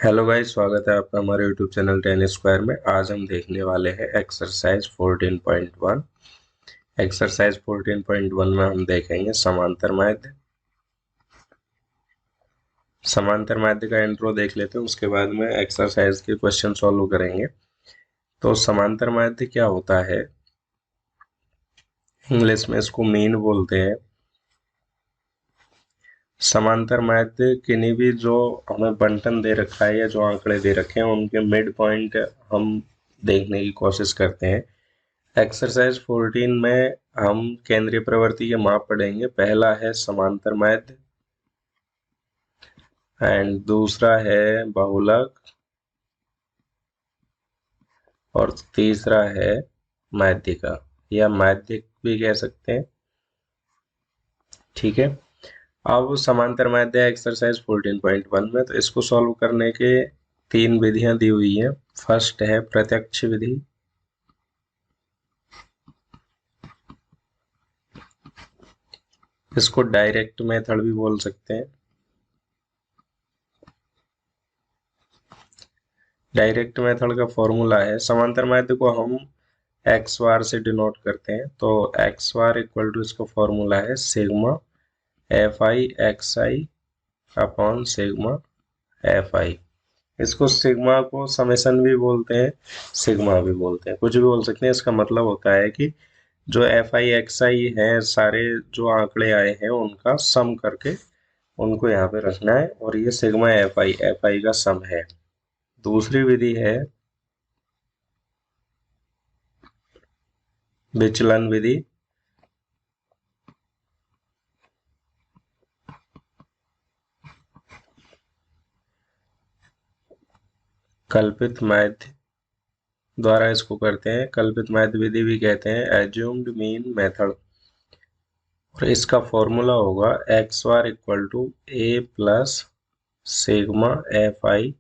Hello guys, स्वागत है आपका हमारे यूट्यूब चैनल टेन स्क्वायर में। आज हम देखने वाले हैं एक्सरसाइज 14.1। एक्सरसाइज 14.1 में हम देखेंगे समांतर माध्य। समांतर माध्य का इंट्रो देख लेते हैं, उसके बाद में एक्सरसाइज के क्वेश्चन सॉल्व करेंगे। तो समांतर माध्य क्या होता है? इंग्लिश में इसको मीन बोलते हैं। समांतर माध्य किन्हीं भी जो हमें बंटन दे रखा है या जो आंकड़े दे रखे हैं उनके मिड पॉइंट हम देखने की कोशिश करते हैं। एक्सरसाइज 14 में हम केंद्रीय प्रवृत्ति के माप पढ़ेंगे। पहला है समांतर माध्य एंड दूसरा है बहुलक और तीसरा है माध्यिका या माध्यिक भी कह सकते हैं। ठीक है, अब समांतर माध्य एक्सरसाइज 14.1 में तो इसको सॉल्व करने के तीन विधियां दी हुई हैं। फर्स्ट है प्रत्यक्ष विधि, इसको डायरेक्ट मेथड भी बोल सकते हैं। डायरेक्ट मेथड का फॉर्मूला है, समांतर माध्य को हम एक्स बार से डिनोट करते हैं, तो एक्स बार इक्वल टू इसका फॉर्मूला है sigma F I x I upon sigma F I. इसको सिग्मा को समेशन भी बोलते हैं, सिग्मा भी बोलते हैं, कुछ भी बोल सकते हैं। इसका मतलब होता है कि जो एफ आई एक्स आई है, सारे जो आंकड़े आए हैं उनका सम करके उनको यहाँ पे रखना है, और ये सिग्मा एफ आई का सम है। दूसरी विधि है विचलन विधि। कल्पित माध्य द्वारा इसको करते हैं, कल्पित माध्य विधि भी कहते हैं, एज्यूम्ड मीन मेथड। और इसका फॉर्मूला होगा x bar equal to A plus sigma F I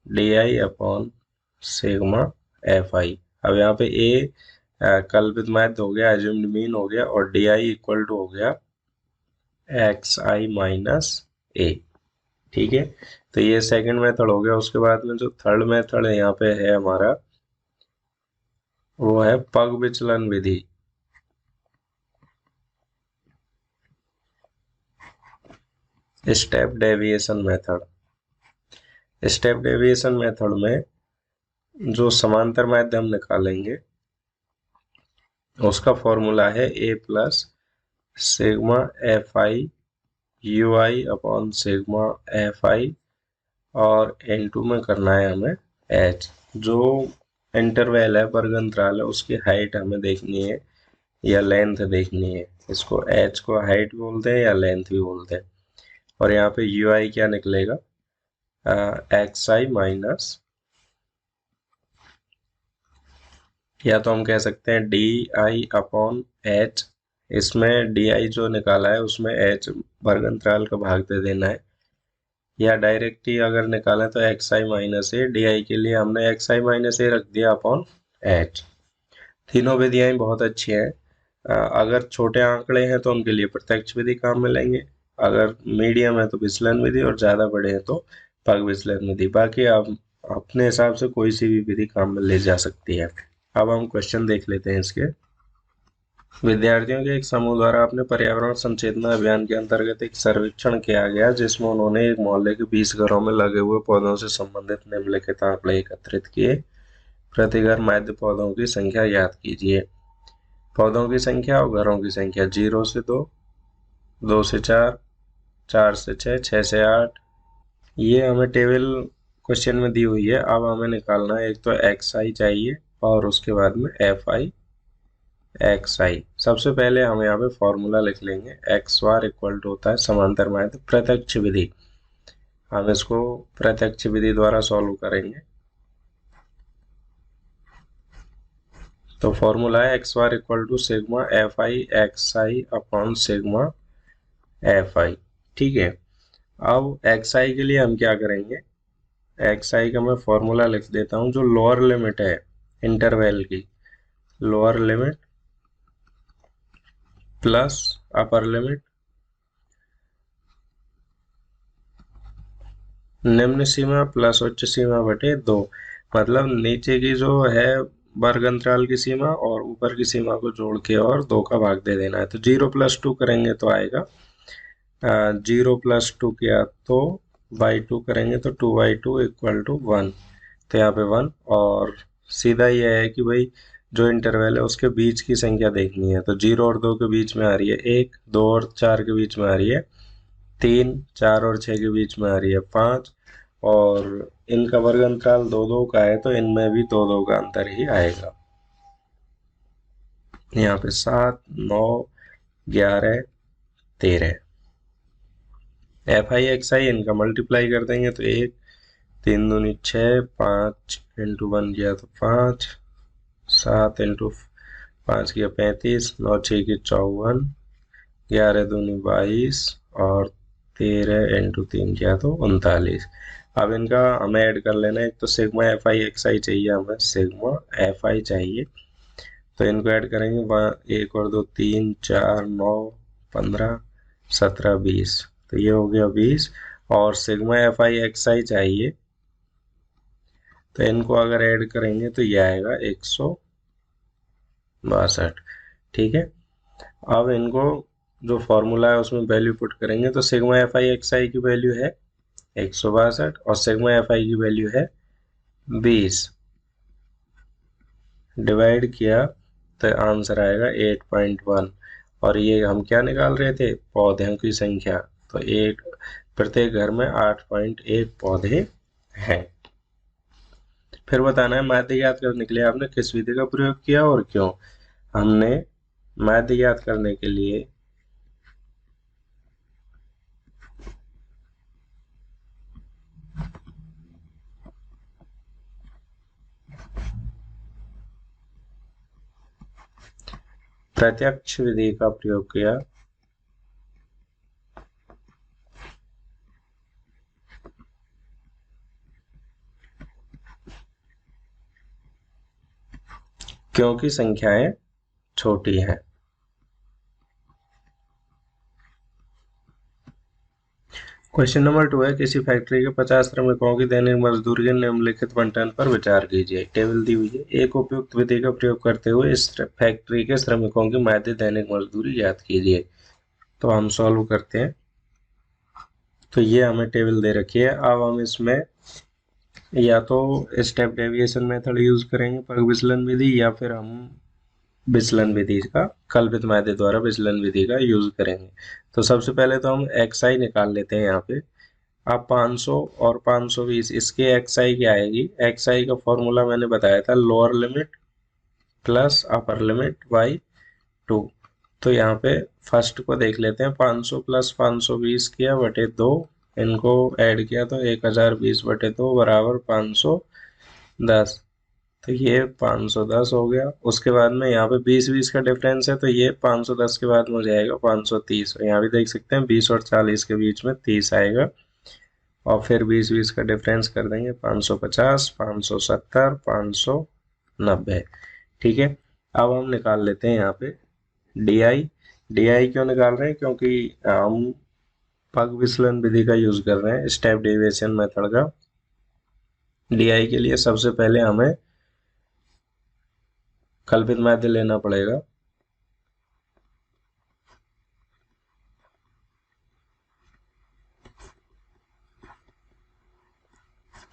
D I upon sigma F I. अब यहाँ पे ए कल्पित माध्य हो गया, एज्यूम्ड मीन हो गया, और डी आई इक्वल टू हो गया एक्स आई माइनस ए। ठीक है, तो ये सेकंड मेथड हो गया। उसके बाद में जो थर्ड मेथड है यहाँ पे है हमारा, वो है पग विचलन विधि। Step deviation method. Step deviation method में जो समांतर माध्य हम निकालेंगे उसका फॉर्मूला है a plus sigma F i u i upon sigma F i, और N2 में करना है हमें H। जो इंटरवल है, वर्ग अंतराल है, उसकी हाइट हमें देखनी है या लेंथ देखनी है। इसको H को हाइट बोलते हैं या लेंथ भी बोलते हैं। और यहाँ पे यू आई क्या निकलेगा, एक्स आई माइनस, या तो हम कह सकते हैं डी आई अपॉन एच। इसमें डी आई जो निकाला है उसमें एच वर्ग अंतराल का भाग दे देना है, या डायरेक्ट ही अगर निकालें तो X i minus A. D I के लिए हमने एक्स आई माइनस ए रख दिया अपॉन एच। तीनों विधियां बहुत अच्छी हैं। अगर छोटे आंकड़े हैं तो उनके लिए प्रत्यक्ष विधि काम में लेंगे, अगर मीडियम है तो विचलन विधि, और ज़्यादा बड़े हैं तो पग विचलन विधि। बाकी आप अपने हिसाब से कोई सी भी विधि काम में ले जा सकती है। अब हम क्वेश्चन देख लेते हैं इसके। विद्यार्थियों के एक समूह द्वारा अपने पर्यावरण संचेतना अभियान के अंतर्गत एक सर्वेक्षण किया गया, जिसमें उन्होंने एक मोहल्ले के 20 घरों में लगे हुए पौधों से संबंधित निम्नलिखित आंकड़े एकत्रित किए। प्रति घर माध्य पौधों की संख्या ज्ञात कीजिए। पौधों की संख्या और घरों की संख्या 0 से 2, 2 से 4, 4 से 6, 6 से 8। ये हमें टेबल क्वेश्चन में दी हुई है। अब हमें निकालना है, एक तो एक्स आई चाहिए और उसके बाद में एफ आई एक्स आई। सबसे पहले हम यहाँ पे फॉर्मूला लिख लेंगे, एक्स बार इक्वल टू होता है समांतर माध्य प्रत्यक्ष विधि। हम इसको प्रत्यक्ष विधि द्वारा सॉल्व करेंगे। तो फॉर्मूला है X bar equal to sigma F I x I upon sigma F I. ठीक है, अब एक्स आई के लिए हम क्या करेंगे, एक्स आई का मैं फॉर्मूला लिख देता हूँ। जो लोअर लिमिट है इंटरवल की, lower limit plus upper limit निम्न सीमा प्लस उच्च सीमा बटे 2, मतलब नीचे की जो है वर्ग अंतराल की सीमा और ऊपर की सीमा को जोड़ के और 2 का भाग दे देना है। तो 0+2 करेंगे तो आएगा 0+2 किया तो बाई 2 करेंगे तो 2/2 इक्वल टू 1। तो यहाँ पे 1, और सीधा ये है कि भाई जो इंटरवल है उसके बीच की संख्या देखनी है। तो 0 और 2 के बीच में आ रही है 1, 2 और 4 के बीच में आ रही है 3, 4 और 6 के बीच में आ रही है 5, और इनका वर्ग अंतराल 2-2 का है तो इनमें भी 2-2 का अंतर ही आएगा। यहाँ पे 7, 9, 11, 13 FI/XI इनका मल्टीप्लाई कर देंगे तो 1, 3 दूनी 6, 5 इंटू 1 किया तो 5, 7 इंटू 5 किया 35, 9 6 की 54, 11 दूनी 22 और 13 इंटू 3 किया तो 39। अब इनका हमें ऐड कर लेना है। एक तो सिग्मा FI/XI चाहिए, हमें सिग्मा FI चाहिए, तो इनको ऐड करेंगे 1 और 2 3 4 9 15 17 20, तो ये हो गया 20। और सिग्मा FI/XI चाहिए, तो इनको अगर ऐड करेंगे तो ये आएगा 162। ठीक है, अब इनको जो फॉर्मूला है उसमें वैल्यू पुट करेंगे तो सिग्मा FI/XI की वैल्यू है 162 और सिग्मा FI की वैल्यू है 20। डिवाइड किया तो आंसर आएगा 8.1। और ये हम क्या निकाल रहे थे, पौधों की संख्या। तो एक प्रत्येक घर में 8.1 पौधे हैं। फिर बताना है माध्य ज्ञात करने के लिए आपने किस विधि का प्रयोग किया और क्यों। हमने माध्य ज्ञात करने के लिए प्रत्यक्ष विधि का प्रयोग किया। क्योंकि संख्याएं छोटी हैं। क्वेश्चन नंबर 2 है, किसी फैक्ट्री के 50 श्रमिकों की दैनिक मजदूरी के निम्नलिखित बंटन पर विचार कीजिए। टेबल दी हुई है। एक उपयुक्त विधि का प्रयोग करते हुए इस फैक्ट्री के श्रमिकों की माध्य दैनिक मजदूरी ज्ञात कीजिए। तो हम सॉल्व करते हैं। तो ये हमें टेबल दे रखी है। अब हम इसमें या तो स्टेप डेविएशन मेथड यूज करेंगे, पग विचलन विधि, या फिर हम विचलन विधि का कल्पित माध्य द्वारा विचलन विधि का यूज करेंगे। तो सबसे पहले तो हम XI निकाल लेते हैं यहाँ पे। अब 500 और 520 इसके XI क्या आएगी। XI का फॉर्मूला मैंने बताया था, lower limit plus upper limit by 2। तो यहाँ पे फर्स्ट को देख लेते हैं। 500 प्लस 520 किया बटे 2, इनको ऐड किया तो 1020 बटे 2 बराबर 510। तो ये 510 हो गया। उसके बाद में यहाँ पे 20-20 का डिफरेंस है, तो ये 510 के बाद में हो जाएगा 530। यहाँ भी देख सकते हैं 20 और 40 के बीच में 30 आएगा, और फिर 20-20 का डिफरेंस कर देंगे 550, 570, 590। ठीक है, अब हम निकाल लेते हैं यहाँ पे DI। DI क्यों निकाल रहे हैं, क्योंकि हम पग विचलन विधि का यूज कर रहे हैं, स्टेप डेविएशन मेथड का। DI के लिए सबसे पहले हमें कल्पित माध्य लेना पड़ेगा।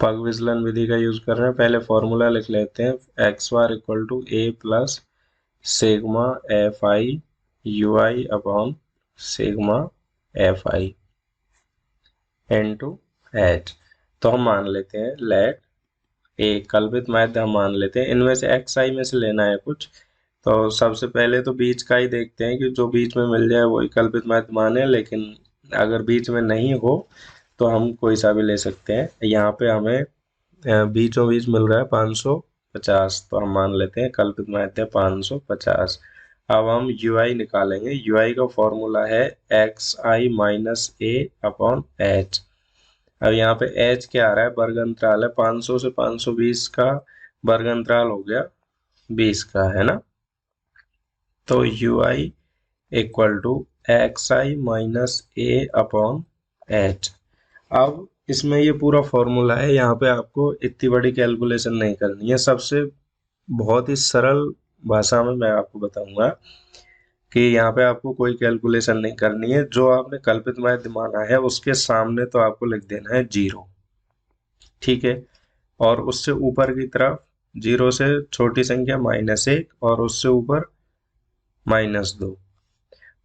पग विचलन विधि का यूज कर रहे हैं। पहले फॉर्मूला लिख लेते हैं, x bar equal to a plus sigma FI UI upon sigma FI into h। तो हम मान लेते हैं लेट एक कल्पित माध्य हम मान लेते हैं। इनमें से XI में से लेना है कुछ। तो सबसे पहले तो बीच का ही देखते हैं कि जो बीच में मिल जाए वही कल्पित माध्य माने, लेकिन अगर बीच में नहीं हो तो हम कोई सा भी ले सकते हैं। यहाँ पे हमें बीचों बीच मिल रहा है 550, तो हम मान लेते हैं कल्पित माध्य 550। अब हम UI निकालेंगे। UI का फॉर्मूला है XI minus A upon H। अब यहाँ पे H क्या आ रहा है, वर्ग अंतराल है। 500 से 520 का वर्ग अंतराल हो गया 20 का, है ना। तो UI equal to XI minus A upon H। अब इसमें ये पूरा फॉर्मूला है, यहाँ पे आपको इतनी बड़ी कैलकुलेशन नहीं करनी है। सबसे बहुत ही सरल भाषा में मैं आपको बताऊंगा कि यहाँ पे आपको कोई कैलकुलेशन नहीं करनी है। जो आपने कल्पित माध्य माना है उसके सामने तो आपको लिख देना है 0, ठीक है। और उससे ऊपर की तरफ 0 से छोटी संख्या -1 और उससे ऊपर -2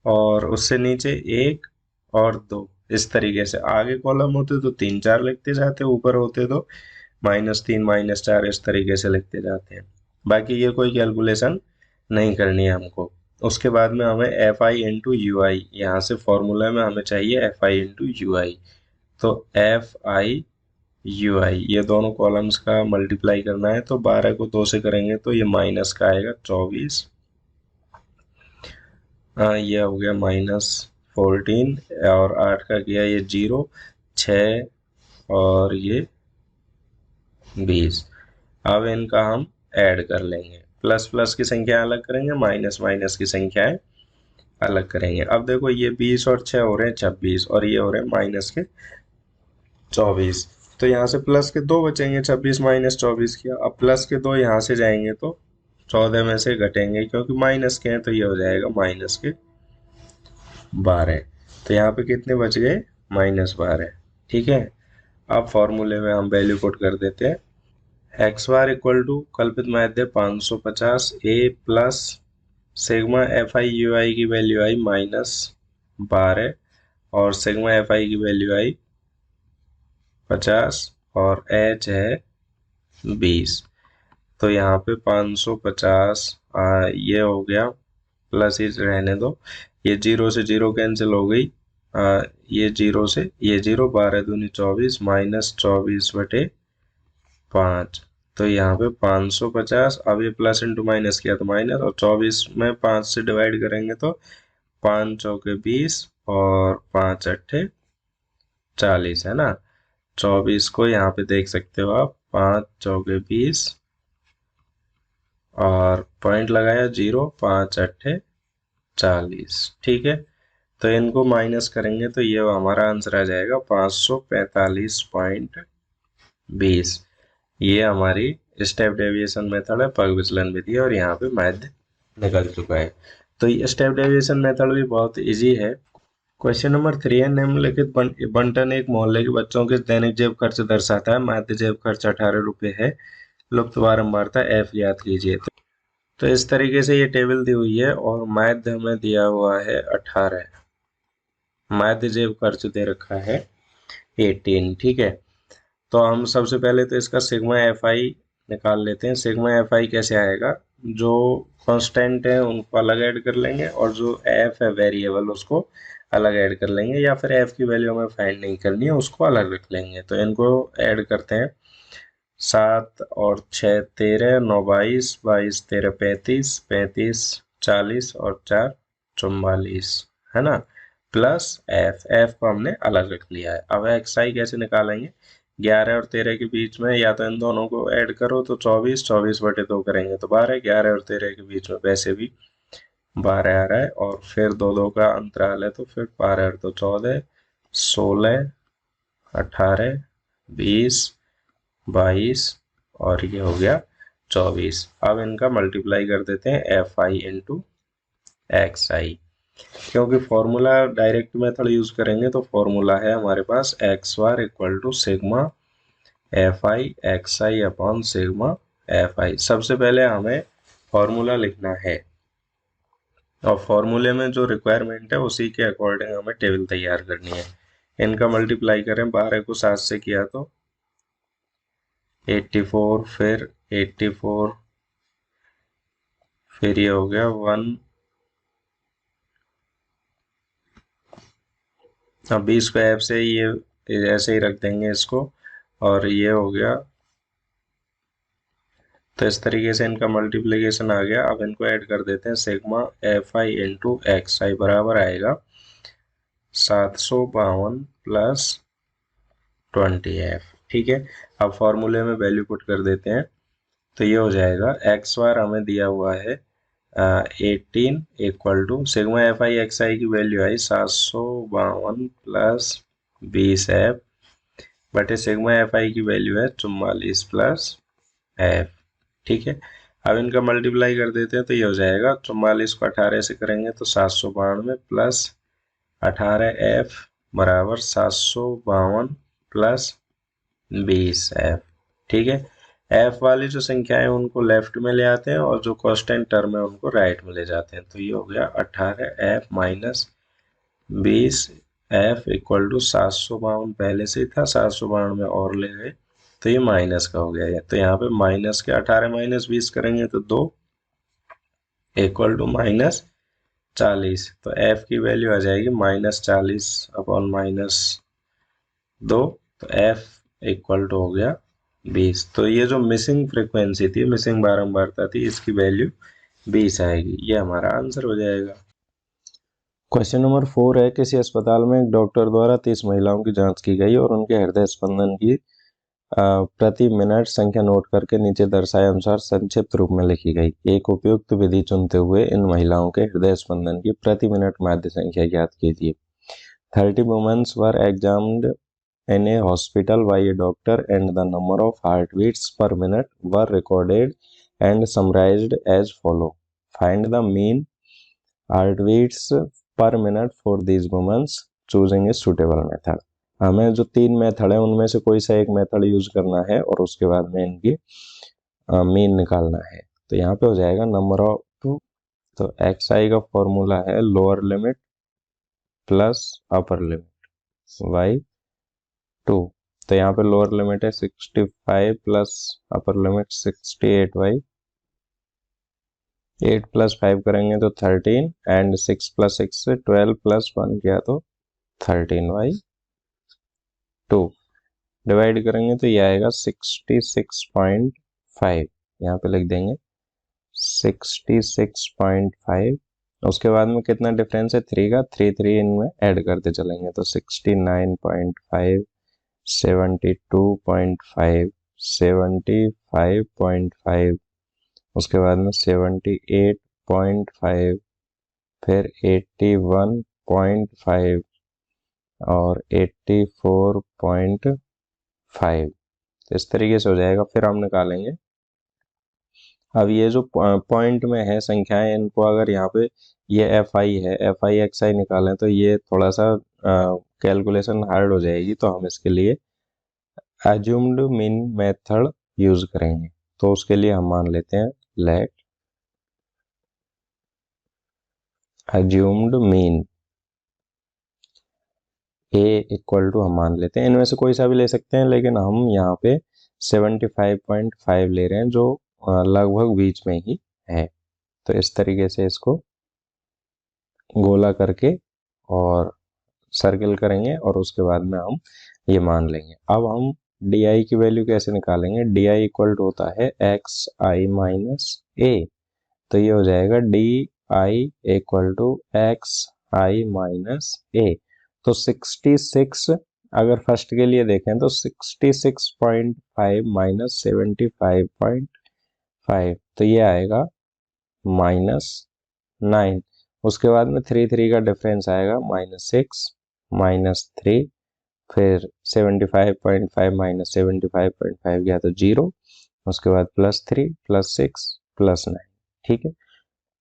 और उससे नीचे 1 और 2। इस तरीके से आगे कॉलम होते तो 3 4 लिखते जाते, ऊपर होते तो -3 -4 इस तरीके से लिखते जाते हैं। बाकी ये कोई कैलकुलेशन नहीं करनी है हमको। उसके बाद में हमें एफ आई इंटू यू आई, यहाँ से फॉर्मूला में हमें चाहिए एफ आई इंटू यू आई। तो एफ आई यू आई ये दोनों कॉलम्स का मल्टीप्लाई करना है, तो 12 को 2 से करेंगे तो ये माइनस का आएगा 24। ये हो गया -14 और 8 का किया ये 0 6 और ये 20। अब इनका हम ऐड कर लेंगे, प्लस प्लस की संख्या अलग करेंगे, माइनस माइनस की संख्याएं अलग करेंगे। अब देखो ये 20 और 6 हो रहे हैं 26 और ये हो रहे हैं माइनस के 24। तो यहाँ से प्लस के 2 बचेंगे, 26 माइनस 24 किया। अब प्लस के 2 यहाँ से जाएंगे तो 14 में से घटेंगे, क्योंकि माइनस के हैं तो ये हो जाएगा -12। तो यहाँ पे कितने बच गए, -12, ठीक है। अब फॉर्मूले में हम वैल्यू पुट कर देते हैं। एक्स बार इक्वल टू कल्पित माध्य 550 a plus sigma F i u i की वैल्यू आई -12 और सिग्मा एफ आई की वैल्यू आई 50 और एच है 20। तो यहाँ पे 550 ये हो गया, प्लस ही रहने दो, ये 0 से 0 कैंसिल हो गई, ये 0 से ये 0, 12 दूनी 24 -24/5। तो यहाँ पे 550, अब ये प्लस इंटू माइनस किया तो माइनस, और 24 में 5 से डिवाइड करेंगे तो 5 चौके 20 और 5 अट्ठे 40, है ना। 24 को यहाँ पे देख सकते हो आप, 5 चौके 20 और पॉइंट लगाया 0, 5 अट्ठे 40, ठीक है। तो इनको माइनस करेंगे तो ये हमारा आंसर आ जाएगा 545.20। ये हमारी स्टेप डेविएशन मेथड है, पग विचलन विधि, और यहाँ पे माध्य निकल चुका है। तो ये स्टेप डेविएशन मेथड भी बहुत इजी है। क्वेश्चन नंबर 3 है, निम्नलिखित बंटन एक मोहल्ले के बच्चों के दैनिक जेब खर्च दर्शाता है। माध्य जेब खर्च 18 रुपये है। लुप्त बारंबारता f याद कीजिए। तो इस तरीके से ये टेबल दी हुई है और माध्य हमें दिया हुआ है 18, माध्य जेब खर्च दे रखा है 18, ठीक है। तो हम सबसे पहले तो इसका सिग्मा एफ आई निकाल लेते हैं। सिग्मा एफ आई कैसे आएगा, जो कांस्टेंट है उनको अलग ऐड कर लेंगे और जो एफ है वेरिएबल उसको अलग ऐड कर लेंगे, या फिर एफ की वैल्यू हमें फाइंड नहीं करनी है, उसको अलग रख लेंगे। तो इनको ऐड करते हैं, 7 और 6 13, 9 22, 22 13 35, 35 40 और 4 44, है ना, प्लस एफ को हमने अलग रख लिया है। अब एक्स आई कैसे निकालेंगे, 11 और 13 के बीच में या तो इन दोनों को ऐड करो तो 24, 24/2 करेंगे तो 12, 11 और 13 के बीच में वैसे भी 12 आ रहा है, और फिर 2 का अंतराल है तो फिर 12 और 2 14, 16 18 20 22 और ये हो गया 24। अब इनका मल्टीप्लाई कर देते हैं एफ आई इंटू एक्स आई। क्योंकि फॉर्मूला डायरेक्ट मेथड यूज करेंगे तो फॉर्मूला है हमारे पास x bar equal to sigma F I x I upon sigma F i. सबसे पहले हमें फॉर्मूला लिखना है और फॉर्मूले में जो रिक्वायरमेंट है उसी के अकॉर्डिंग हमें टेबल तैयार करनी है। इनका मल्टीप्लाई करें, 12 को 7 से किया तो 84, फिर 84, फिर ये हो गया 1, अब 20 को एफ से ये ऐसे ही रख देंगे इसको, और ये हो गया। तो इस तरीके से इनका मल्टीप्लिकेशन आ गया। अब इनको ऐड कर देते हैं, sigma F i into x i बराबर आएगा 752 प्लस 20f, ठीक है। अब फॉर्मूले में वैल्यू पुट कर देते हैं, तो ये हो जाएगा एक्स बार हमें दिया हुआ है 18 equal to sigma F I x i की वैल्यू आई 752 प्लस 20f बटे सिग्मा एफ आई की वैल्यू है 44 प्लस एफ। ठीक है, अब इनका मल्टीप्लाई कर देते हैं तो ये हो जाएगा 44 को 18 से करेंगे तो 792 प्लस 18 एफ बराबर 752 प्लस 20 एफ। ठीक है, एफ वाली जो संख्याएं उनको लेफ्ट में ले आते हैं और जो कांस्टेंट टर्म है उनको राइट में ले जाते हैं। तो ये हो गया 18 F minus 20 F equal to 752 पहले से ही था, 752 में और ले गए तो ये माइनस का हो गया। तो यहाँ पे माइनस के 18 माइनस 20 करेंगे तो 2 इक्वल टू माइनस 40। तो एफ की वैल्यू आ जाएगी -40 अपॉन -2। तो एफ इक्वल टू हो गया 20। तो ये जो मिसिंग फ्रिक्वेंसी थी, मिसिंग बारंबारता थी, इसकी वैल्यू 20 आएगी। ये हमारा आंसर हो जाएगा। क्वेश्चन नंबर 4 है, किसी अस्पताल में एक डॉक्टर द्वारा 30 महिलाओं की जांच की गई और उनके हृदय स्पंदन की प्रति मिनट संख्या नोट करके नीचे दर्शाए अनुसार संक्षिप्त रूप में लिखी गई। एक उपयुक्त विधि चुनते हुए इन महिलाओं के हृदय स्पंदन की प्रति मिनट माध्य संख्या ज्ञात कीजिए। 30 women's were examined in a hospital by a doctor and the number of heartbeats per minute were recorded and summarized as follow. Find the mean heartbeats per minute for these women, choosing a suitable method. हमें जो 3 method है उनमें से कोई सा एक method use करना है और उसके बाद में इनकी मीन निकालना है। तो यहाँ पे हो जाएगा नंबर ऑफ, तो एक्स आई का फॉर्मूला है lower limit plus upper limit by 2। तो यहाँ पे लोअर लिमिट है 65 plus upper limit 68y। 8 plus 5 करेंगे तो 13 एंड 6 प्लस 6 से 12 प्लस 1 किया तो 13y2। डिवाइड करेंगे तो ये आएगा 66.5। यहाँ पे लिख देंगे 66.5। उसके बाद में कितना डिफरेंस है 3 का, 3 इनमें ऐड करते चलेंगे तो 69.5 72.5 75.5 उसके बाद में 78.5 फिर 81.5 और 84.5। इस तरीके से हो जाएगा। फिर हम निकालेंगे। अब ये जो पॉइंट में है संख्याएं, इनको अगर यहाँ पे ये एफ आई है, एफ आई एक्स आई निकालें तो ये थोड़ा सा कैलकुलेशन हार्ड हो जाएगी। तो हम इसके लिए assumed mean मेथड यूज करेंगे। तो उसके लिए हम मान लेते हैं let assumed mean a equal to हम मान लेते हैं, इनमें से कोई सा भी ले सकते हैं लेकिन हम यहाँ पे 75.5 ले रहे हैं जो लगभग बीच में ही है। तो इस तरीके से इसको गोला करके और सर्किल करेंगे और उसके बाद में हम ये मान लेंगे। अब हम di की वैल्यू कैसे निकालेंगे। di इक्वल टू होता है एक्स आई माइनस ए। तो ये हो जाएगा di equal to x i minus a. तो 66 अगर फर्स्ट के लिए देखें तो 66.5 माइनस 75.5 तो ये आएगा -9। उसके बाद में 3 का डिफरेंस आएगा -6 -3 फिर 75.5 माइनस 75.5 गया तो 0। उसके बाद +3 +6 +9। ठीक है,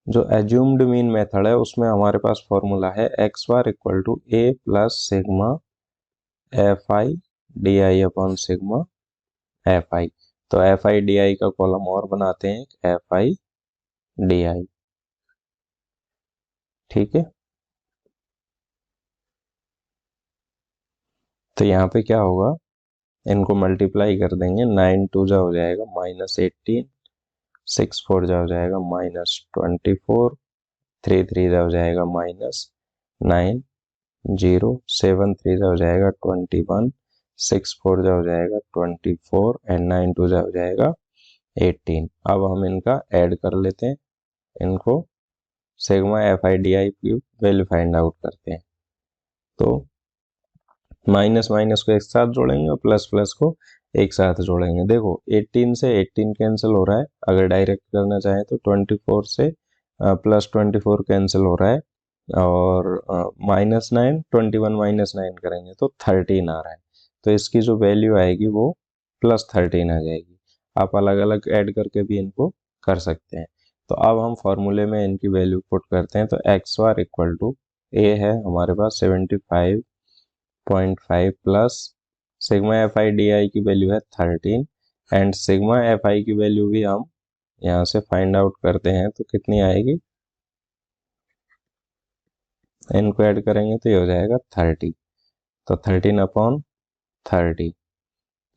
जो एज्यूम्ड मीन मेथड है उसमें हमारे पास फॉर्मूला है X bar equal to A plus sigma F I D I upon sigma F I. तो एफ आई डी आई का कॉलम और बनाते हैं एफ आई डी आई। ठीक है, तो यहाँ पे क्या होगा, इनको मल्टीप्लाई कर देंगे। 9 2 जा हो जाएगा -18, 6 4 जा हो जाएगा -24, 3 3 जा हो जाएगा -9, 0 7 3 जा हो जाएगा 21, 6 4 जा हो जाएगा 24 एंड 9 2 जा हो जाएगा 18। अब हम इनका ऐड कर लेते हैं, इनको सिग्मा एफ आई डी आई की वैल्यू फाइंड आउट करते हैं। तो माइनस माइनस को एक साथ जोड़ेंगे और प्लस प्लस को एक साथ जोड़ेंगे। देखो 18 से 18 कैंसिल हो रहा है, अगर डायरेक्ट करना चाहें तो 24 से +24 कैंसिल हो रहा है और -9 21 -9 करेंगे तो 13 आ रहा है। तो इसकी जो वैल्यू आएगी वो +13 आ जाएगी। आप अलग अलग ऐड करके भी इनको कर सकते हैं। तो अब हम फॉर्मूले में इनकी वैल्यू पुट करते हैं। तो एक्स बार इक्वल टू ए है हमारे पास 75.5 plus sigma F I D आई की वैल्यू है 13 एंड सिग्मा एफ आई की वैल्यू भी हम यहाँ से फाइंड आउट करते हैं। तो कितनी आएगी, इनको ऐड करेंगे तो ये हो जाएगा 30। तो 13/30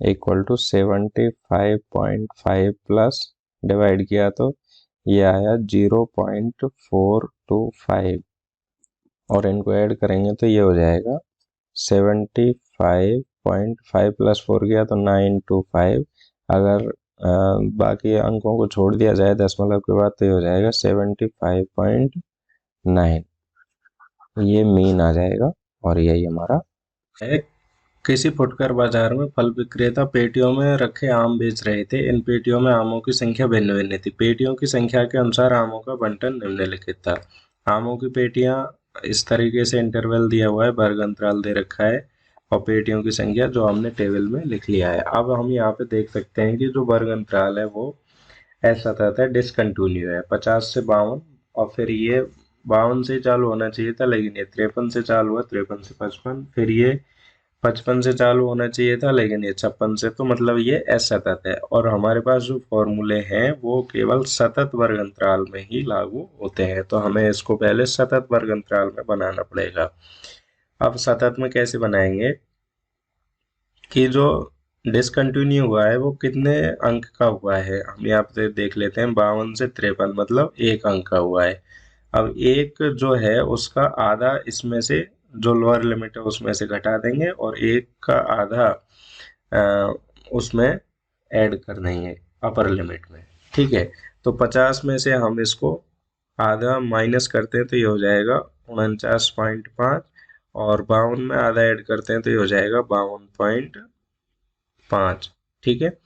इक्वल टू 75.5 प्लस डिवाइड किया तो ये आया 0.425 और इनको ऐड करेंगे तो ये हो जाएगा 75.5 प्लस 4 किया तो 925। अगर बाकी अंकों को छोड़ दिया जाए दशमलव के बाद तो ये हो जाएगा 75.9। ये मीन आ जाएगा और यही हमारा है। किसी फुटकर बाजार में फल विक्रेता पेटियों में रखे आम बेच रहे थे। इन पेटियों में आमों की संख्या भिन्न भिन्न थी। पेटियों की संख्या के अनुसार आमों का बंटन निम्नलिखित था। आमों की पेटियां इस तरीके से इंटरवल दिया हुआ है, वर्ग अंतराल दे रखा है और पेटियों की संख्या जो हमने टेबल में लिख लिया है। अब हम यहाँ पे देख सकते हैं कि जो वर्ग अंतराल है वो ऐसा था डिसकंटिन्यू है 50 से 52 और फिर ये 52 से चालू होना चाहिए था लेकिन ये 53 से चालू हुआ, 53 से 55, फिर ये 55 से चालू होना चाहिए था लेकिन ये 56 से। तो मतलब ये असतत है और हमारे पास जो फॉर्मूले हैं वो केवल सतत वर्ग अंतराल में ही लागू होते हैं। तो हमें इसको पहले सतत वर्ग अंतराल में बनाना पड़ेगा। अब सतत में कैसे बनाएंगे कि जो डिसकंटिन्यू हुआ है वो कितने अंक का हुआ है, हम यहाँ पे देख लेते हैं। 52 से 53 मतलब 1 अंक का हुआ है। अब एक जो है उसका आधा इसमें से जो लोअर लिमिट है उसमें से घटा देंगे और एक का आधा उसमें ऐड कर देंगे अपर लिमिट में। ठीक है, तो 50 में से हम इसको आधा माइनस करते हैं तो ये हो जाएगा 49.5 और 52 में आधा ऐड करते हैं तो ये हो जाएगा 52.5। ठीक है,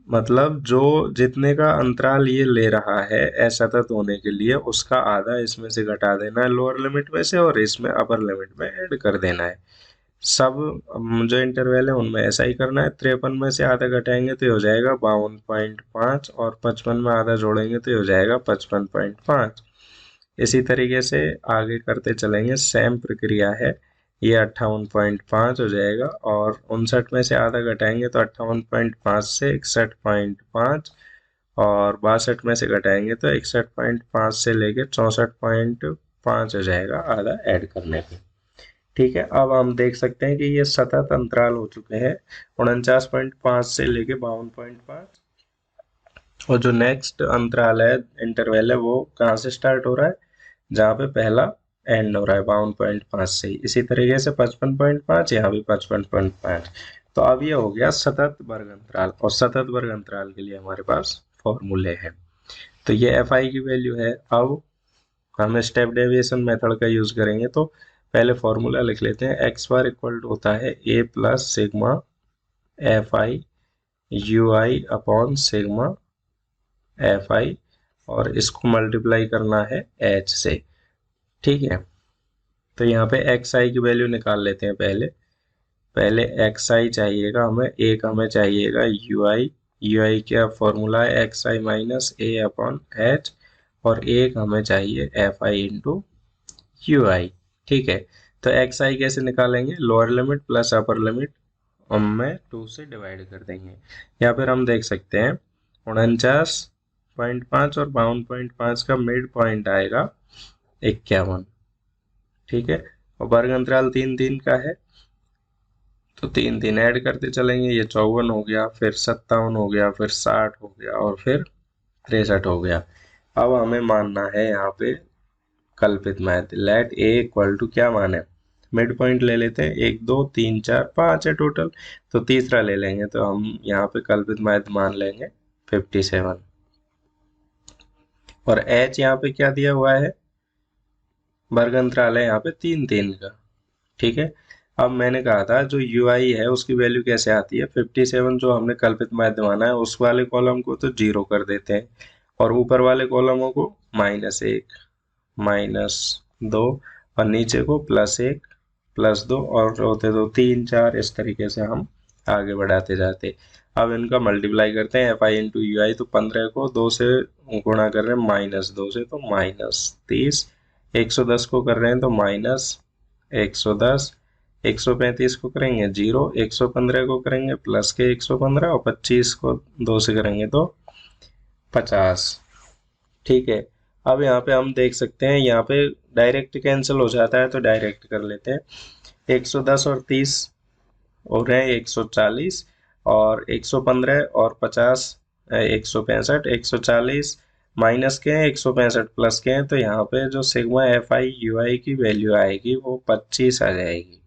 मतलब जो जितने का अंतराल ये ले रहा है असतत होने के लिए उसका आधा इसमें से घटा देना है लोअर लिमिट में से और इसमें अपर लिमिट में ऐड कर देना है। सब जो इंटरवल है उनमें ऐसा ही करना है। 53 में से आधा घटाएंगे तो ये हो जाएगा 52.5 और 55 में आधा जोड़ेंगे तो ये हो जाएगा 55.5। इसी तरीके से आगे करते चलेंगे, सेम प्रक्रिया है। ये 58.5 हो जाएगा और 59 में से आधा घटाएंगे तो 58.5 से 61.5 और 62 में से घटाएंगे तो 61.5 से लेके 64.5 हो जाएगा आधा ऐड करने पे। ठीक है, अब हम देख सकते हैं कि ये सतत अंतराल हो चुके हैं 49.5 से लेके 52.5 और जो नेक्स्ट अंतराल है इंटरवल है वो कहाँ से स्टार्ट हो रहा है, जहाँ पे पहला एंड हो रहा है 52.5 से। इसी तरीके से 55.5 यहाँ भी 55.5। तो अब ये हो गया सतत वर्ग अंतराल और सतत वर्ग अंतराल के लिए हमारे पास फॉर्मूले हैं। तो ये एफ आई की वैल्यू है। अब हम स्टेप डेविएशन मेथड का यूज करेंगे। तो पहले फॉर्मूला लिख लेते हैं। एक्स बार इक्वल टू होता है a plus sigma F i u i upon sigma F i और इसको मल्टीप्लाई करना है एच से। ठीक है, तो यहाँ पे एक्स आई की वैल्यू निकाल लेते हैं। पहले एक्स आई चाहिएगा हमें, एक हमें चाहिएगा यू आई। यू आई का फॉर्मूला है x i minus A upon H और एक हमें चाहिए एफ आई इंटू यू आई। ठीक है, तो एक्स आई कैसे निकालेंगे, lower limit plus upper limit में 2 से डिवाइड कर देंगे। यहाँ पर हम देख सकते हैं 49.5 और 52.5 का मिड पॉइंट आएगा 51। ठीक है, और वर्ग अंतराल 3 का है तो 3 ऐड करते चलेंगे। ये 54 हो गया, फिर 57 हो गया, फिर 60 हो गया और फिर 63 हो गया। अब हमें मानना है यहाँ पे कल्पित मैथ। लेट ए इक्वल टू क्या मान है, मिड पॉइंट ले लेते हैं। 1 2 3 4 5 है टोटल, तो तीसरा ले लेंगे। तो हम यहाँ पे कल्पित मैथ मान लेंगे 57 और एच यहाँ पे क्या दिया हुआ है, वर्ग अंतराल है यहाँ पे 3 का। ठीक है, अब मैंने कहा था जो यू आई है उसकी वैल्यू कैसे आती है, 57 जो हमने कल्पित माध्य माना है उस वाले कॉलम को तो 0 कर देते हैं और ऊपर वाले कॉलमों को -1 -2 और नीचे को +1 +2 और होते तो 3 4, इस तरीके से हम आगे बढ़ाते जाते। अब इनका मल्टीप्लाई करते हैं FI इंटू UI, तो 15 को 2 से गुणा कर रहे हैं -2 से, तो -30। 110 को कर रहे हैं तो -110। 135 को करेंगे 0, 115 को करेंगे प्लस के 115 और 25 को 2 से करेंगे तो 50। ठीक है, अब यहाँ पे हम देख सकते हैं, यहाँ पे डायरेक्ट कैंसिल हो जाता है तो डायरेक्ट कर लेते हैं। 110 और 30 हो रहे हैं 140, और 115 और 50 165। 140 माइनस के हैं, 165 प्लस के हैं, तो यहाँ पे जो सिग्मा FI UI की वैल्यू आएगी वो 25 आ जाएगी।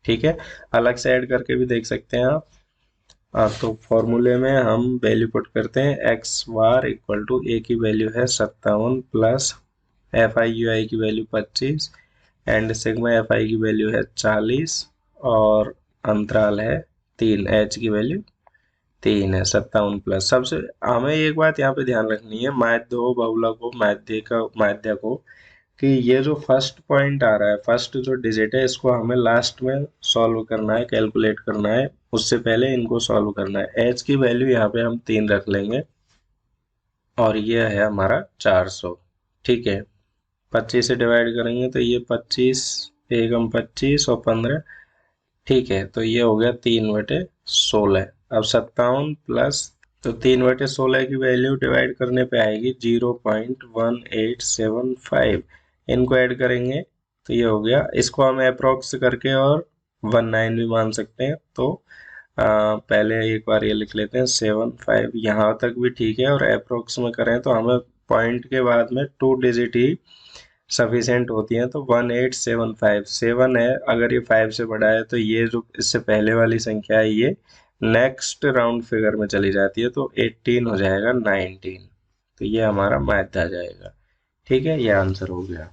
ठीक है, अलग से ऐड करके भी देख सकते हैं आप। तो फॉर्मूले में हम वैल्यू पुट करते हैं, एक्स बार इक्वल टू ए की वैल्यू है 57 प्लस FI UI की वैल्यू 25 एंड सिग्मा FI की वैल्यू है 40 और अंतराल है 3, H की वैल्यू 3 है। 57 प्लस, सबसे हमें एक बात यहाँ पे ध्यान रखनी है, माध्य हो बहुलक हो, माध्य को, कि ये जो फर्स्ट पॉइंट आ रहा है, फर्स्ट जो डिजिट है, इसको हमें लास्ट में सॉल्व करना है, कैलकुलेट करना है, उससे पहले इनको सॉल्व करना है। H की वैल्यू यहाँ पे हम 3 रख लेंगे और ये है हमारा 400। ठीक है, 25 से डिवाइड करेंगे तो ये 25 एकम 25 और 15। ठीक है, तो ये हो गया 3/16। अब 57 प्लस, तो 3/16 की वैल्यू डिवाइड करने पे आएगी 0.1875। इनको ऐड करेंगे तो ये हो गया, इसको हम अप्रोक्स करके और 19 भी मान सकते हैं। तो पहले एक बार ये लिख लेते हैं 75, यहाँ तक भी ठीक है, और अप्रोक्स में करें तो हमें पॉइंट के बाद में 2 डिजिट ही सफिशिएंट होती हैं। तो 1875 7 है, अगर ये 5 से बड़ा है तो ये जो इससे पहले वाली संख्या है ये नेक्स्ट राउंड फिगर में चली जाती है, तो 18 हो जाएगा 19। तो ये हमारा मैथ आ जाएगा। ठीक है, ये आंसर हो गया।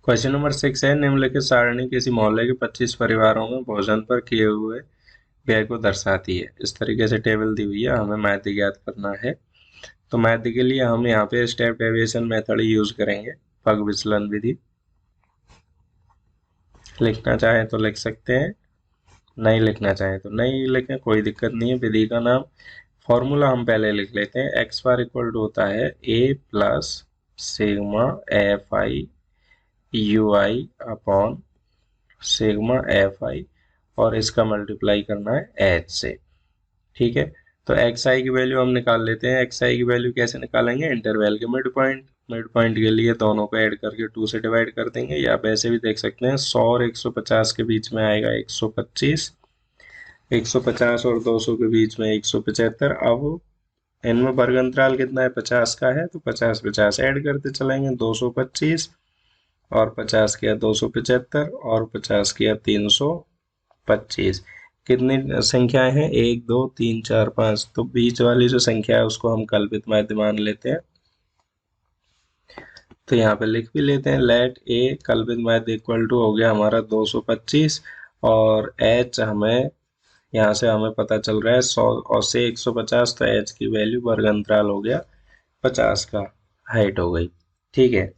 क्वेश्चन नंबर 6 है, निम्नलिखित सारणी किसी मोहल्ले के 25 परिवारों में भोजन पर किए हुए व्यय को दर्शाती है। इस तरीके से टेबल दी हुई है, हमें मैथ ज्ञात करना है। तो मैथ के लिए हम यहाँ पे स्टेप डेविएशन मेथड यूज करेंगे, पग विचलन विधि। लिखना चाहें तो लिख सकते हैं, नहीं लिखना चाहें तो नहीं लिखें, कोई दिक्कत नहीं है। विधि का नाम, फॉर्मूला हम पहले लिख लेते हैं। एक्स बार इक्वल टू होता है A plus sigma FI UI upon sigma FI, और इसका मल्टीप्लाई करना है H से। ठीक है, तो XI की वैल्यू हम निकाल लेते हैं। XI की वैल्यू कैसे निकालेंगे, इंटरवल के मिड पॉइंट के लिए दोनों को ऐड करके 2 से डिवाइड कर देंगे, या वैसे भी देख सकते हैं 100 और 150 के बीच में आएगा 125, 150 और 200 के बीच में 175। अब इनमें वर्ग अंतराल कितना है, 50 का है, तो 50 50 ऐड करते चलेंगे, 225 और 50 किया 275 और 50 किया 325। कितनी संख्याएं हैं, 1 2 3 4 5, तो बीच वाली जो संख्या है उसको हम कल्पित माध्य मान लेते हैं। तो यहाँ पे लिख भी लेते हैं, लेट A कल्पित माध्य इक्वल टू हो गया हमारा 225, और H हमें यहाँ से हमें पता चल रहा है 100 और से 150, तो H की वैल्यू वर्ग अंतराल हो गया 50 का, हाइट हो गई। ठीक है,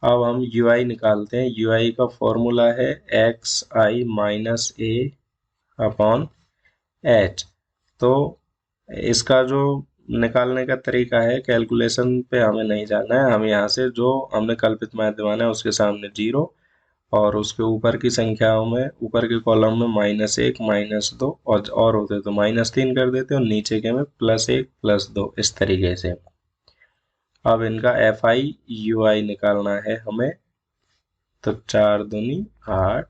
अब हम UI निकालते हैं। UI का फॉर्मूला है XI minus A upon H। तो इसका जो निकालने का तरीका है, कैलकुलेशन पे हमें नहीं जाना है, हम यहाँ से जो हमने कल्पित माध्य माना है उसके सामने 0, और उसके ऊपर की संख्याओं में, ऊपर के कॉलम में -1 -2 और होते तो -3 कर देते, और नीचे के में +1 +2, इस तरीके से। अब इनका FI UI निकालना है हमें, तो 4 दूनी 8,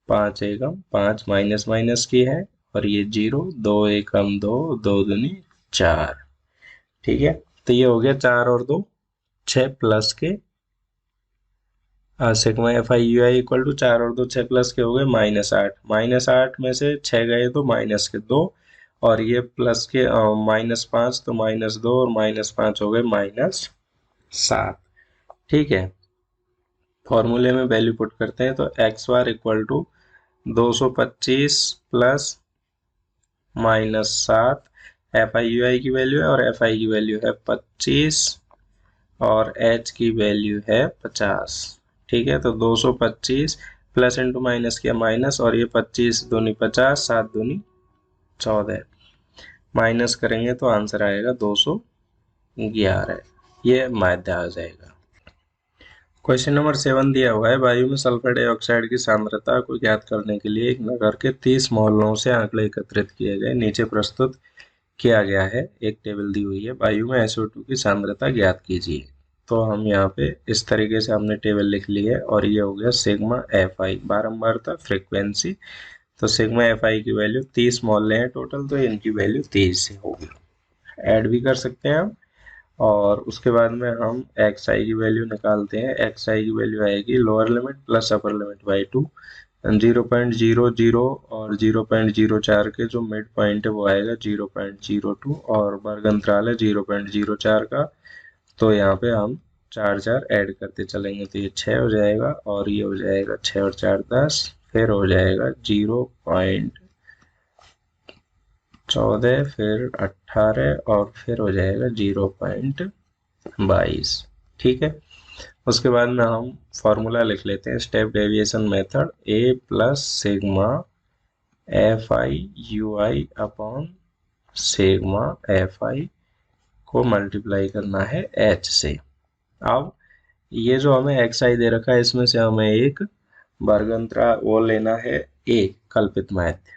5 एकम 5 माइनस माइनस की है, और ये 0, 2 एकम 2, 2 दूनी 4। ठीक है, तो ये हो गया 4 और 2 6 प्लस के sigma FI UI equal to 4 और 2 6 प्लस के हो गए -8। -8 में से 6 गए तो माइनस के 2, और ये प्लस के -5, तो -2 और -5 हो गए -7। ठीक है, फॉर्मूले में वैल्यू पुट करते हैं, तो X bar equal to 225 plus -7, FI UI की वैल्यू है, और FI की वैल्यू है 25 और H की वैल्यू है 50। ठीक है, तो 225 प्लस इंटू माइनस किया माइनस, और ये 25 दूनी 50, 7 दूनी 14, माइनस करेंगे तो आंसर आएगा 211। ये माध्य आ जाएगा। क्वेश्चन नंबर 7 दिया हुआ है, वायु में सल्फर डाइऑक्साइड की सांद्रता को ज्ञात करने के लिए एक नगर के 30 मोहल्लों से आंकड़े एकत्रित किए गए। नीचे प्रस्तुत किया गया है, एक टेबल दी हुई है, वायु में SO2 की सांद्रता ज्ञात कीजिए। तो हम यहाँ पे इस तरीके से हमने टेबल लिख ली है, और ये हो गया सिग्मा FI, बारंबारता फ्रीक्वेंसी। तो सिग्मा FI की वैल्यू 30 मोहल्ले हैं टोटल, तो इनकी वैल्यू 30 से होगी। ऐड भी कर सकते हैं हम, और उसके बाद में हम XI की वैल्यू निकालते हैं। XI की वैल्यू आएगी lower limit plus upper limit by 2, 0.00 और 0.04 के जो मिड पॉइंट है वो आएगा 0.02, और वर्ग अंतराल है 0.04 का। तो यहाँ पे हम 4 ऐड करते चलेंगे, तो ये 6 हो जाएगा, और ये हो जाएगा 6 और 4 10, फिर हो जाएगा 0.14, फिर 18, और फिर हो जाएगा 0.22। ठीक है, उसके बाद में हम फॉर्मूला लिख लेते हैं, step deviation method, A plus sigma FI UI upon sigma FI को मल्टीप्लाई करना है H से। अब ये जो हमें XI दे रखा है, इसमें से हमें एक वर्गंतरा वो लेना है A, कल्पित माध्य।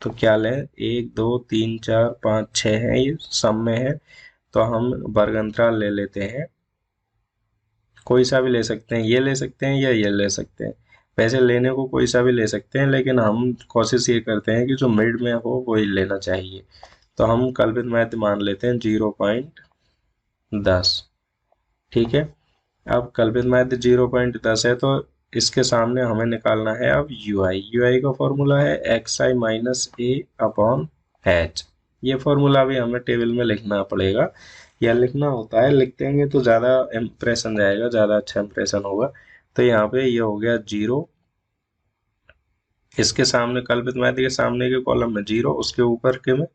तो क्या लें, 1 2 3 4 5 6 है, ये सम में है, तो हम वर्गंतराल ले लेते हैं। कोई सा भी ले सकते हैं, ये ले सकते हैं या ये ले सकते हैं। वैसे लेने को कोई सा भी ले सकते हैं, लेकिन हम कोशिश ये करते हैं कि जो मिड में हो वही लेना चाहिए। तो हम कल्पित माध्य मान लेते हैं 0.10। ठीक है, अब कल्पित माध्य 0.10 है, तो इसके सामने हमें निकालना है अब UI का फॉर्मूला है XI minus A upon H। ये फॉर्मूला भी हमें टेबल में लिखना पड़ेगा, या लिखना होता है, लिख देंगे तो ज़्यादा इम्प्रेशन जाएगा, ज़्यादा अच्छा इम्प्रेशन होगा। तो यहाँ पे ये हो गया 0, इसके सामने कल्पित माध्य के सामने के कॉलम में 0, उसके ऊपर के में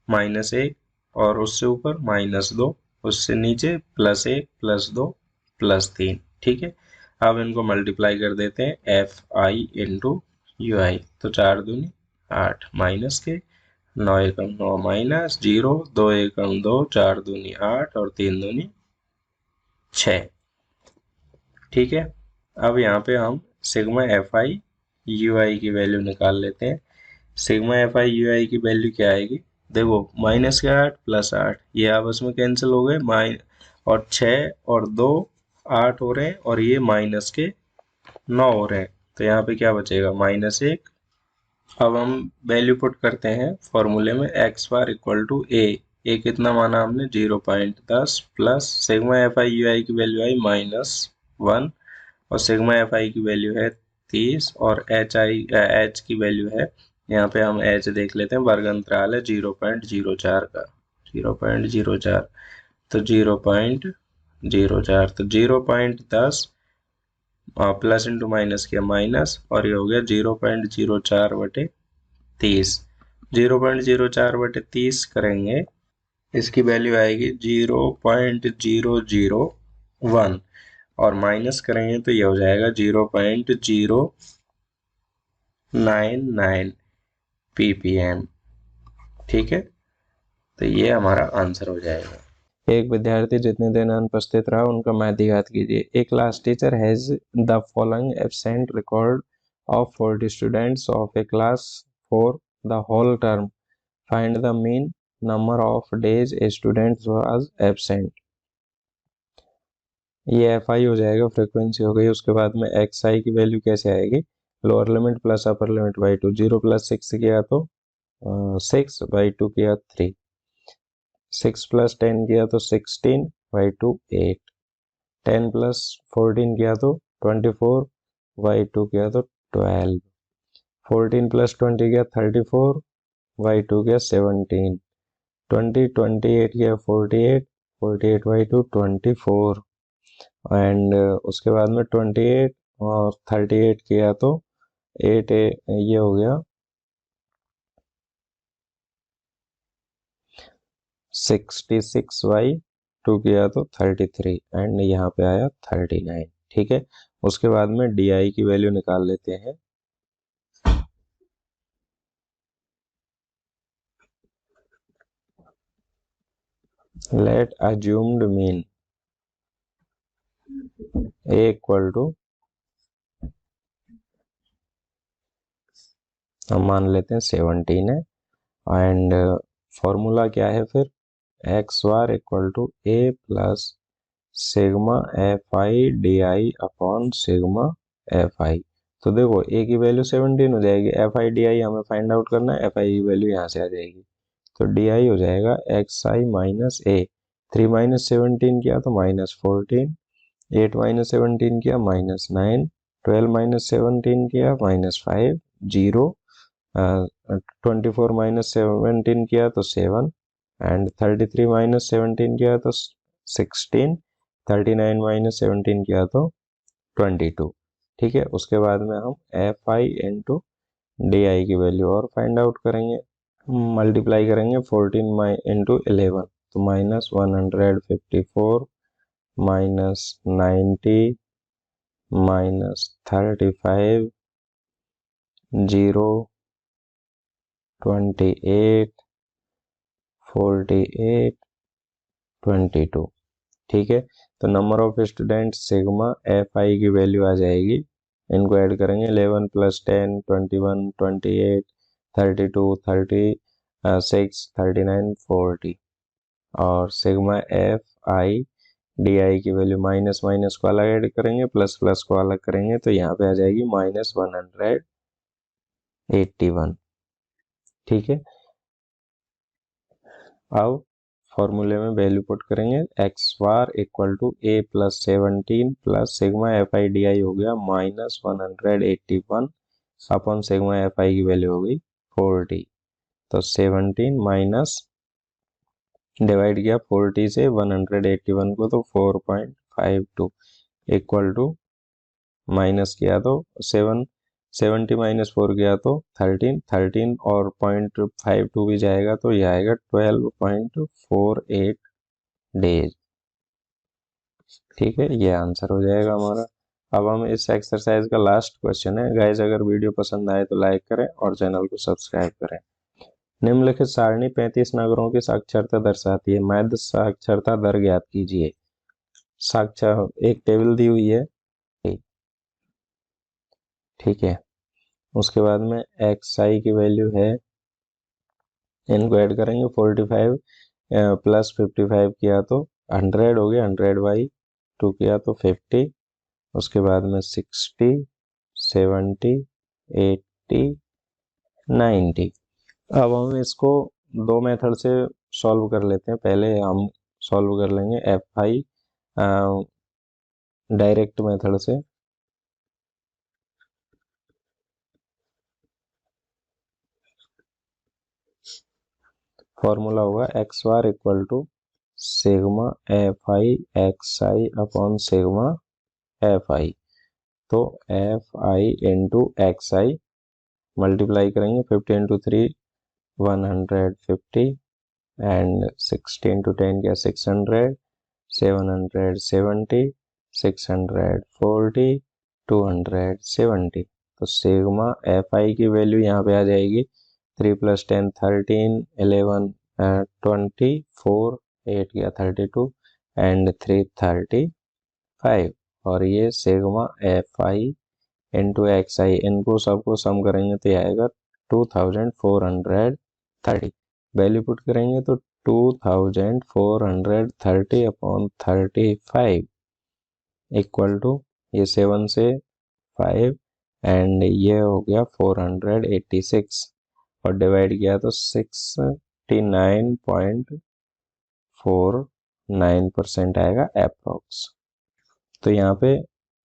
-1, और उससे ऊपर -2, उससे नीचे +1 +2 +3। ठीक है, अब इनको मल्टीप्लाई कर देते हैं FI इंटू UI। तो 4 दूनी 8, माइनस के 9 एकम 9, माइनस 0, 2 एकम 2, 4 दूनी 8, और 3 दूनी 6। ठीक है, अब यहाँ पे हम सिग्मा FI UI की वैल्यू निकाल लेते हैं। सिग्मा FI UI की वैल्यू क्या आएगी, देखो -8 + 8, ये आपस में कैंसिल हो गए, और 6 और 2 8 हो रहे हैं, और ये -9 हो रहे हैं, तो यहाँ पे क्या बचेगा, -1। अब हम वैल्यू पुट करते हैं फॉर्मूले में, x bar equal to A कितना माना हमने 0.10, प्लस सिग्मा FI UI की वैल्यू आई -1, और सिग्मा FI की वैल्यू है 30, और H की वैल्यू है, यहाँ पे हम H देख लेते हैं, वर्ग अंतराल है 0.04 का, 0.04, तो 0.04, तो 0.10 प्लस इंटू माइनस किया माइनस, और ये हो गया 0.04/30। 0.04/30 करेंगे, इसकी वैल्यू आएगी 0.001, और माइनस करेंगे तो ये हो जाएगा 0.099 ppm। ठीक है, तो ये हमारा आंसर हो जाएगा। एक विद्यार्थी जितने दिन अनुपस्थित रहा उनका माध्य ज्ञात कीजिए। एक class teacher has the following absent record of 40 students of a class for the whole term, find the mean number of days a student was absent. ये FI हो जाएगा, फ्रीक्वेंसी हो गई। उसके बाद में XI की वैल्यू कैसे आएगी, lower limit plus upper limit by 2, 0 + 6 किया तो 6, बाई 2 किया 3, 6 + 10 किया तो 16, बाई 2 8, 10 + 14 किया तो 24, बाई 2 किया तो 12, 14 + 20 किया 34, बाई 2 किया 17, 20 28 किया 48, 48 बाई 2 24, एंड उसके बाद में 28 और 38 किया तो 8, ये हो गया 66 बाई 2 किया तो 33, एंड यहाँ पे आया 39। ठीक है। उसके बाद में DI की वैल्यू निकाल लेते हैं। Let assumed mean A equal to, हम मान लेते हैं 17 है, एंड फॉर्मूला क्या है फिर, x bar equal to A plus sigma FI DI upon sigma FI। तो देखो A की वैल्यू 17 हो जाएगी, FI DI हमें फाइंड आउट करना है, FI की वैल्यू यहाँ से आ जाएगी, तो DI हो जाएगा XI माइनस A। 3 माइनस 17 किया तो -14, 8 माइनस 17 किया -9, 12 माइनस 17 किया -5, 0, 24 माइनस 17 किया तो 7, एंड 33 माइनस 17 किया तो 16, 39 माइनस 17 किया तो 22। ठीक है। उसके बाद में हम FI इंटू DI की वैल्यू और फाइंड आउट करेंगे, मल्टीप्लाई करेंगे 14 इंटू 11, तो -154 माइनस 90 माइनस 35, 0, 28, 48, 22। ठीक है। तो number of student sigma FI की वैल्यू आ जाएगी, इनको ऐड करेंगे 11 प्लस 10 21 28 32 36 39 40, और सिग्मा FI DI की वैल्यू माइनस माइनस को अलग ऐड करेंगे, प्लस प्लस को अलग करेंगे, तो यहाँ पे आ जाएगी -181। ठीक है। अब फॉर्मूले में वैल्यू पुट करेंगे, x bar equal to A plus 17 plus sigma FI DI हो गया -181 अपॉन सिग्मा FI की वैल्यू हो गई 40। तो 17 माइनस डिवाइड किया 40 से 181 को, तो 4.52 इक्वल टू, माइनस किया तो 70 माइनस 4 किया तो 13 और 0.52 भी जाएगा, तो यह आएगा 12.48 डेज। ठीक है, ये आंसर हो जाएगा हमारा। अब हम इस एक्सरसाइज का लास्ट क्वेश्चन है गाइस, अगर वीडियो पसंद आए तो लाइक करें और चैनल को सब्सक्राइब करें। निम्नलिखित सारणी 35 नगरों की साक्षरता दर्शाती है, मध्य साक्षरता दर ज्ञात कीजिए। साक्षर एक टेबल दी हुई है, ठीक है। उसके बाद में XI की वैल्यू है, इनको ऐड करेंगे 45 प्लस 55 किया तो 100 हो गया, 100/2 किया तो 50, उसके बाद में 60 70 80 90। अब हम इसको दो मेथड से सॉल्व कर लेते हैं। पहले हम सॉल्व कर लेंगे FI डायरेक्ट मेथड से। फॉर्मूला होगा x bar equal to sigma FI XI upon sigma FI। तो FI इंटू XI मल्टीप्लाई करेंगे, 50 इंटू 3 150, एंड 60 इंटू 10 क्या 600, 770, 640, 270। तो सिग्मा FI की वैल्यू यहाँ पे आ जाएगी 3 प्लस 10 13, 11 24, 8 गया 32, एंड 335। और ये सिग्मा FI इंटू XI, इनको सबको सम करेंगे तो आएगा 2430। वैल्यू पुट करेंगे तो 2430 अपॉन 35 इक्वल टू, ये 7 से 5, एंड ये हो गया 486, और डिवाइड किया तो 69.49% आएगा अप्रॉक्स। तो यहाँ पे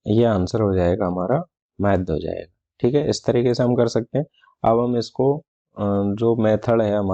ये आंसर हो जाएगा हमारा, मैथ हो जाएगा। ठीक है, इस तरीके से हम कर सकते हैं। अब हम इसको जो मेथड है हमारा